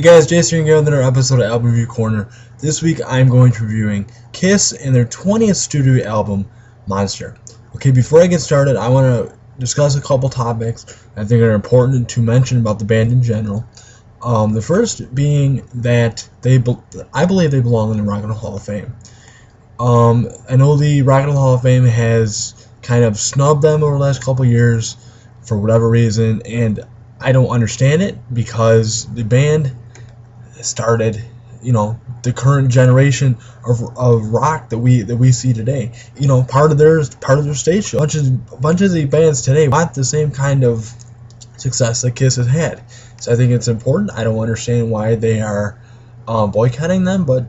guys, Jason here with another episode of Album Review Corner. This week I'm going to be reviewing Kiss and their 20th studio album, Monster. Okay, before I get started, I want to discuss a couple topics I think are important to mention about the band in general. The first being that I believe they belong in the Rock and Roll Hall of Fame. I know the Rock and Roll Hall of Fame has kind of snubbed them over the last couple years for whatever reason, and I don't understand it because the band started, the current generation of rock that we see today. Part of their stage show. A bunch of the bands today want the same kind of success that Kiss has had. So I think it's important. I don't understand why they are boycotting them, but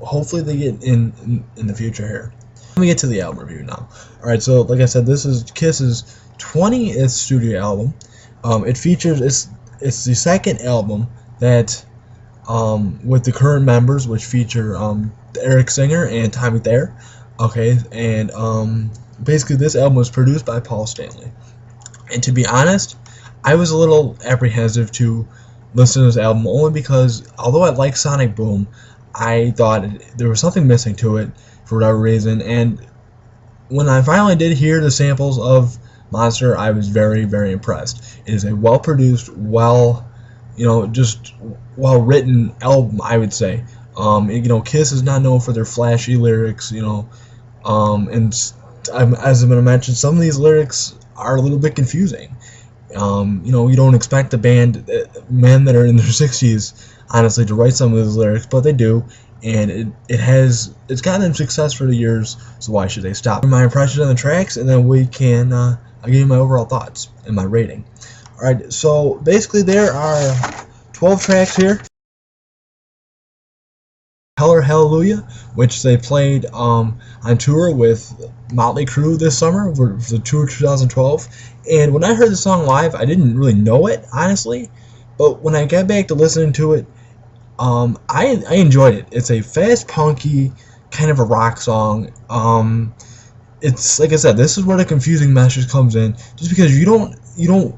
hopefully they get in the future here. Let me get to the album review now. Alright, so like I said, this is Kiss's 20th studio album. It features, it's the second album that with the current members, which feature Eric Singer and Tommy Thayer. Okay, and basically this album was produced by Paul Stanley. And to be honest, I was a little apprehensive to listen to this album only because although I like Sonic Boom, I thought there was something missing to it for whatever reason. And when I finally did hear the samples of Monster, I was very, very impressed. It is a well-produced, just well-written album, I would say. Kiss is not known for their flashy lyrics, and as I'm going to mention, some of these lyrics are a little bit confusing. You don't expect the men that are in their 60s, honestly, to write some of those lyrics, but they do, and it's gotten them success for the years, so why should they stop? My impression on the tracks, and then we can, I'll give you my overall thoughts and my rating. Alright, so basically there are 12 tracks here. Hallelujah, which they played on tour with Motley Crue this summer for the tour 2012. And when I heard the song live, I didn't really know it, honestly. But when I got back to listening to it, I enjoyed it. It's a fast, punky, kind of a rock song. It's like I said, this is where the confusing message comes in. Just because you don't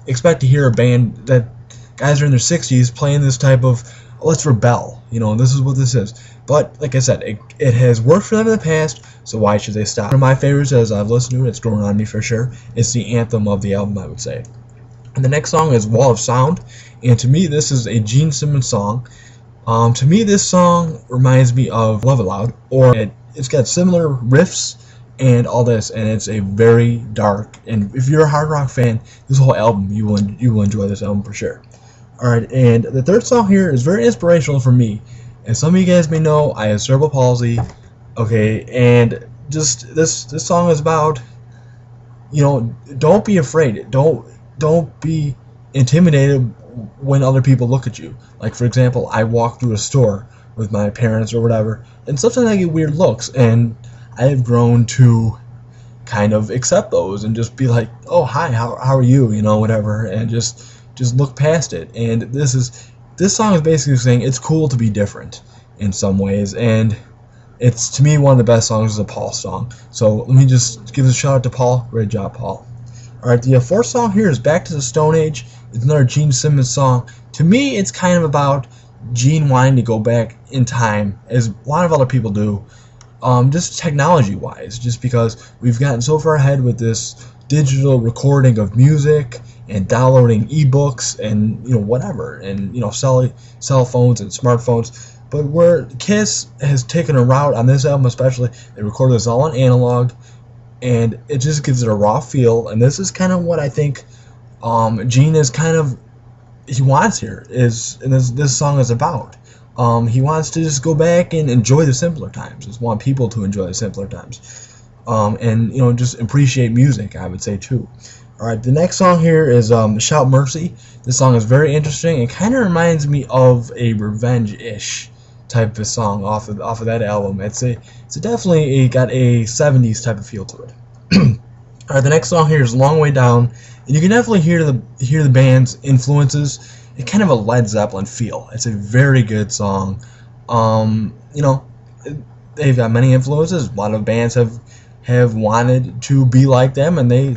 expect to hear a band that guys are in their 60s playing this type of let's rebel. This is what this is. But like I said, it has worked for them in the past, so why should they stop? One of my favorites, as I've listened to it, it's growing on me for sure. It's the anthem of the album, I would say. And the next song is Wall of Sound, and to me this is a Gene Simmons song. To me this song reminds me of Love It Loud, or it's got similar riffs and all this, and it's a very dark, and if you're a hard rock fan, this whole album, you will enjoy this album for sure. Alright, and the third song here is very inspirational for me. As some of you guys may know, I have cerebral palsy, okay, and just this song is about, don't be afraid, don't be intimidated when other people look at you. Like, for example, I walk through a store with my parents or whatever, and sometimes I get weird looks, and I have grown to kind of accept those and just be like, oh, hi, how are you, whatever, and just look past it. And this song is basically saying it's cool to be different in some ways, and it's, to me, one of the best songs is a Paul song. So let me just give a shout out to Paul. Great job, Paul. Alright, the fourth song here is Back to the Stone Age. It's another Gene Simmons song. To me, it's kind of about Gene wanting to go back in time, as a lot of other people do. Just technology-wise, just because we've gotten so far ahead with this digital recording of music and downloading ebooks and whatever, and cell phones and smartphones. But where Kiss has taken a route on this album, especially, they recorded this all on analog, and it just gives it a raw feel. And this is kind of what I think Gene is he wants here, and this song is about. He wants to just go back and enjoy the simpler times. Just want people to enjoy the simpler times, and just appreciate music, I would say too. All right, the next song here is "Shout Mercy." This song is very interesting. It kind of reminds me of a revenge-ish type of song off of that album. It's definitely got a 70s type of feel to it. All right, the next song here is "Long Way Down," and you can definitely hear the band's influences. It's kind of a Led Zeppelin feel. It's a very good song. They've got many influences. A lot of bands have wanted to be like them, and they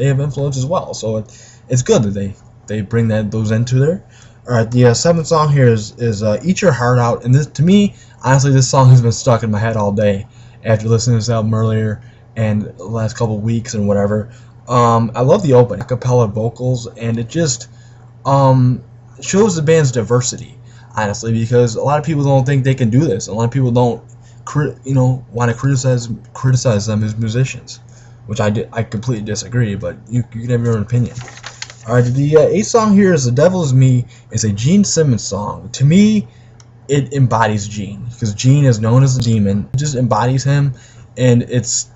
have influence as well. So it's good that they bring those into there. All right, the seventh song here is "Eat Your Heart Out," and this, to me, honestly, this song has been stuck in my head all day after listening to this album earlier and the last couple of weeks and whatever. I love the open a cappella vocals, and it just shows the band's diversity, honestly, because a lot of people don't think they can do this. A lot of people don't, want to criticize them as musicians, which I completely disagree. But you can have your own opinion. All right, the eighth song here is "The Devil Is Me." It's a Gene Simmons song. To me, it embodies Gene because Gene is known as the demon. It just embodies him, and it's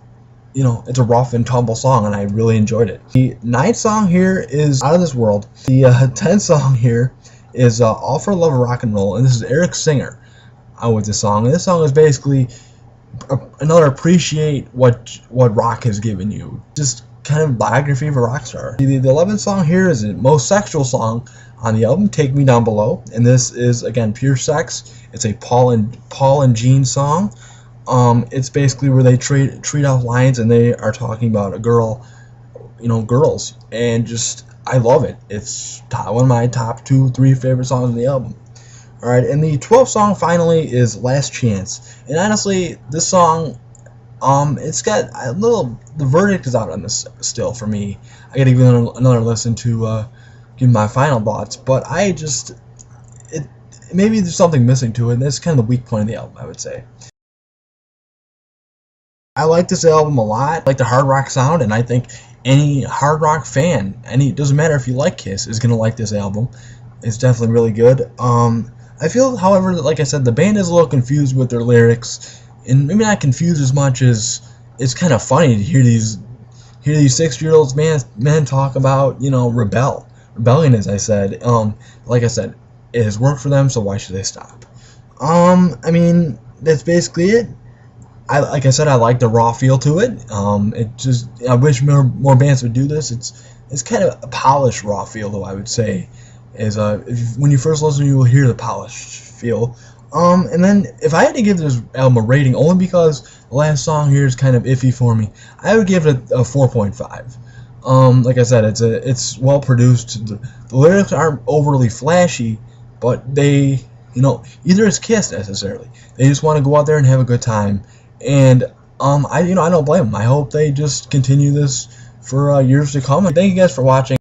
it's a rough and tumble song, and I really enjoyed it. The ninth song here is "Out of This World." The tenth song here is "All for Love of Rock and Roll," and this is Eric Singer with this song. And this song is basically another appreciate what rock has given you. Just kind of biography of a rock star. The 11th song here is the most sexual song on the album, "Take Me Down Below," and this is again pure sex. It's a Paul and Gene song. It's basically where they treat off lines, and they are talking about a girl, girls, and just I love it. It's one of my top 2-3 favorite songs on the album. All right, and the 12th song finally is "Last Chance," and honestly, this song, it's got a little. The verdict is out on this still for me. I got to give it another listen to give my final thoughts, but maybe there's something missing to it, and that's kind of the weak point of the album, I would say. I like this album a lot. I like the hard rock sound, and I think any hard rock fan, it doesn't matter if you like Kiss, is gonna like this album. It's definitely really good. I feel, however, that, like I said, the band is a little confused with their lyrics, and maybe not confused as much as it's kind of funny to hear these 6-year-olds men talk about rebellion, as I said. Like I said, it has worked for them, so why should they stop? I mean, that's basically it. Like I said, I like the raw feel to it. I wish more bands would do this. It's kind of a polished raw feel, though, I would say. When you first listen, you will hear the polished feel. And then if I had to give this album a rating, only because the last song here is kind of iffy for me, I would give it a 4.5. Like I said, it's well produced. The lyrics aren't overly flashy, but they, either it's Kiss necessarily. They just want to go out there and have a good time. And I don't blame them. I hope they just continue this for years to come. And thank you guys for watching.